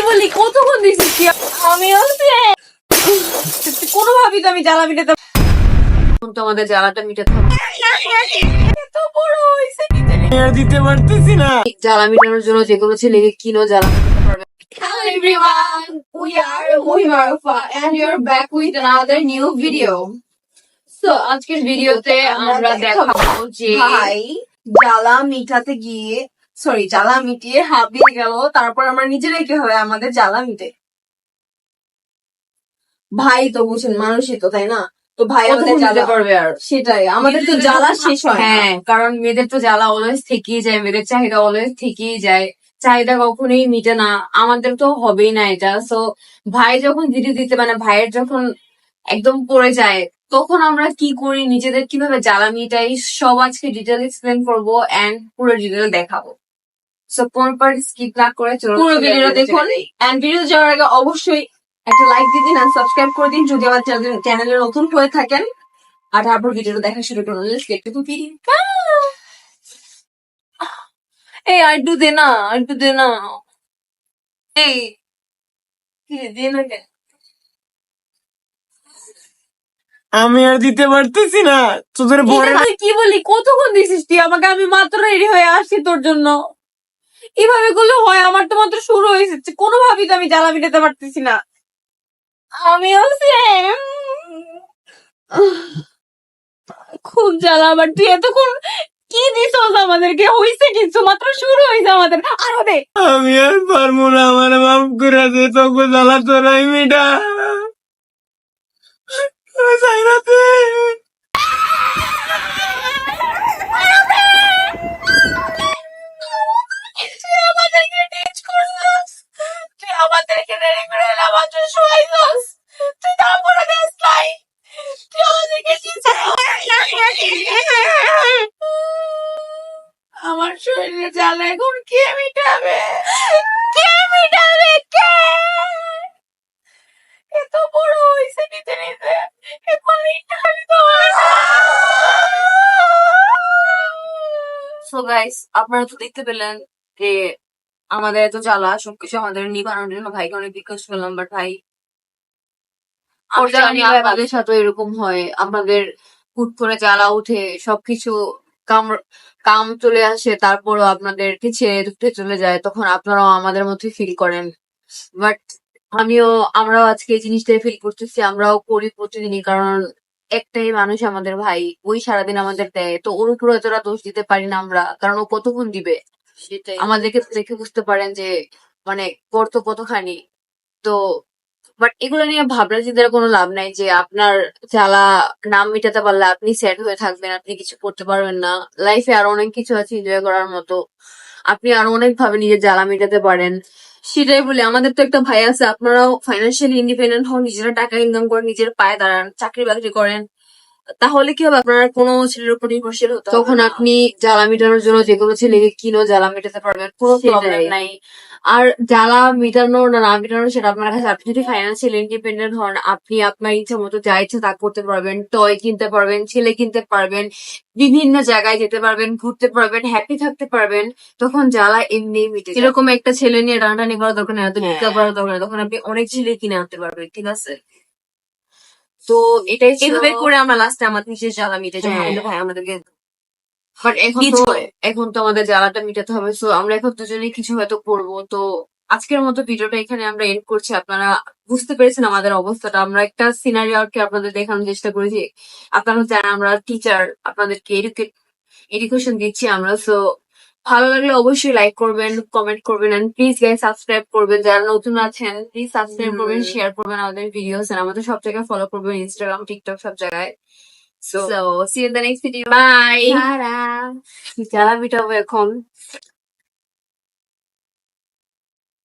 বলি কতক্ষণ দিছিস তুই? আমি কোনোভাবেই তো আমি জ্বালা মিটাতে তো আমাদের জ্বালাটা মিটাতে হবে। এত বড় হইছে দিতে পারতেছি না। জ্বালা মিটানোর জন্য যে কোনো ছেলেকে কিনো জ্বালা মিটাতে পারবে। Hello everyone, we are Muhimarufa and you're back with another new video. So আজকের ভিডিওতে আমরা দেখাবো যে ভাই জ্বালা মিটাতে গিয়ে জ্বালা মিটিয়ে হাঁপিয়ে গেল, তারপর আমরা নিজেরাই কিভাবে আমাদের জ্বালা মিটে। ভাই তো বুঝেন মানুষই তো, তাই না? তো ভাই আমাদের জ্বালা পারবে আর সেটাই, আমাদের তো জ্বালা শেষ হয় না। হ্যাঁ, কারণ মেয়েদের তো জ্বালা অলওয়েজ থেকেই যায়, মেয়েদের চাহিদা অলওয়েজ থেকেই যায়, চাহিদা কখনোই মিটে না, আমাদের তো হবেই না এটা। সো ভাই যখন ভিডিও দিতে মানে ভাইয়ের যখন একদম পড়ে যায় তখন আমরা কি করি, নিজেদের কিভাবে জ্বালা মিটাই, সব আজকে ডিটেল এক্সপ্লেন করবো এন্ড পুরো ডিটেল দেখাবো। সো কোন পার্ট স্কিপ না করে চলুন পুরো ভিডিওটা দেখুন এন্ড ভিডিও যাওয়ার আগে অবশ্যই একটা লাইক দিয়ে দিন আর সাবস্ক্রাইব করে দিন যদি আমার চ্যানেলে নতুন হয়ে থাকেন, আর তারপর ভিডিওটা দেখা শুরু করুন। Let's get to video. এই আইটু দে না, আইটু দে না, এই কি দে না কেন? আমি আর দিতে পারতেছি না তোদের ভরে তুই কি বলি কতক্ষণ দিছিস তুই আমাকে? আমি মাত্র রেডি হয়ে আসছি তোর জন্য। এভাবে করলে হয়? আমার তো মাত্র শুরু হয়েছে, কোনোভাবেই তো আমি জ্বালা মিটাতে পারতেছি না। আমি খুব জ্বালা। আবার তুই এতক্ষণ কি দিস আমাদেরকে? হইছে কিছু, মাত্র শুরু হয়েছে আমাদের। আরো দে। আমি আর পারবো না, আমার মাফ করে দে, তোকে জ্বালা তোরাই মিটা চাইনাতে। তুই আমাদেরকে টিচ করছিস, তুই আমাদেরকে রেডি করে আমার জন্য শোয়াইছিস, তুই তারপরে দেশ নাই, তুই আমাদেরকে আমার শরীরে জ্বালা এখন কে মিটাবে? কে মিটাবে? কে? এত বড় হয়েছে নিতে নিতে এখন মিটাবি তো হয় না। সো গাইস, আপনারা তো দেখতে পেলেন যে আমাদের এত জ্বালা, সবকিছু আমাদের নিবানোর জন্য ভাইকে অনেক রিকোয়েস্ট করলাম, বাট ভাই আমি জানি আপনাদের সাথে এরকম হয়, আপনাদের হুট করে জ্বালা উঠে সবকিছু কাম কাম চলে আসে, তারপরও আপনাদেরকে ছেড়ে উঠে চলে যায়, তখন আপনারাও আমাদের মধ্যে ফিল করেন। বাট আমরাও আজকে এই জিনিসটাই ফিল করতেছি, আমরাও করি প্রতিদিনই, কারণ একটাই মানুষ আমাদের ভাই, ওই সারাদিন আমাদের দেয়, তো ওর উপর এতটা দোষ দিতে পারি না আমরা, কারণ ও কতক্ষণ দিবে। সেটাই আমাদেরকে দেখে বুঝতে পারেন যে মানে করতো কতখানি। তো বাট এগুলো নিয়ে ভাবনা চিন্তার কোনো লাভ নাই যে আপনার জ্বালা নাম মিটাতে পারলে আপনি স্যাড হয়ে থাকবেন, আপনি কিছু করতে পারবেন না। লাইফে আরো অনেক কিছু আছে এনজয় করার মতো, আপনি আরো অনেক ভাবে নিজের জ্বালা মিটাতে পারেন। সেটাই বলি, আমাদের তো একটা ভাই আছে, আপনারাও ফাইন্যান্সিয়ালি ইন্ডিপেন্ডেন্ট হন, নিজেরা টাকা ইনকাম করেন, নিজের পায়ে দাঁড়ান, চাকরি বাকরি করেন, তাহলে কি হবে? আপনার কোনো ছেলের উপর নির্ভরশীল হতে হবে না। তখন আপনি জ্বালা মিটানোর জন্য যে কোনো ছেলেকে কিনো জ্বালা মেটাতে পারবেন, কোনো প্রবলেম নাই। আর জ্বালা মিটানোর না মিটানোর সেটা আপনার কাছে, আপনি যদি ফাইন্যান্সিয়ালি ইন্ডিপেন্ডেন্ট হন, আপনি আপনার ইচ্ছা মতো যা ইচ্ছা তা করতে পারবেন, টয় কিনতে পারবেন, ছেলে কিনতে পারবেন, বিভিন্ন জায়গায় যেতে পারবেন, ঘুরতে পারবেন, হ্যাপি থাকতে পারবেন, তখন জ্বালা এমনি মিটে যায়। এরকম একটা ছেলে নিয়ে টানাটানি করার দরকার নেই, এত চিন্তা করার দরকার নেই, তখন আপনি অনেক ছেলে কিনে আনতে পারবেন, ঠিক আছে? তো এটাই এইভাবে করে আমরা লাস্টে আমার নিজের জ্বালা মিটে যাই, আমাদের ভাই আমাদেরকে। বাট এখন তো আমাদের জ্বালাটা মিটাতে হবে, সো আমরা এখন দুজনেই কিছু হয়তো করবো। তো আজকের মতো ভিডিওটা এখানে আমরা এন্ড করছি। আপনারা বুঝতে পেরেছেন আমাদের অবস্থাটা, আমরা একটা সিনারিও আর কি আপনাদের দেখানোর চেষ্টা করেছি। আপনারা জানেন আমরা টিচার, আপনাদেরকে এডুকেশন দিচ্ছি আমরা। সো ভালো লাগলে অবশ্যই লাইক করবেন, কমেন্ট করবেন, এন্ড প্লিজ গাইস সাবস্ক্রাইব করবেন। যারা নতুন আছেন প্লিজ সাবস্ক্রাইব করবেন, শেয়ার করবেন আমাদের ভিডিওস, আর আমাদের সব জায়গায় ফলো করবেন, ইনস্টাগ্রাম, টিকটক, সব জায়গায়। So see you in the next video. Bye. জ্বালা মিটাবো এখন।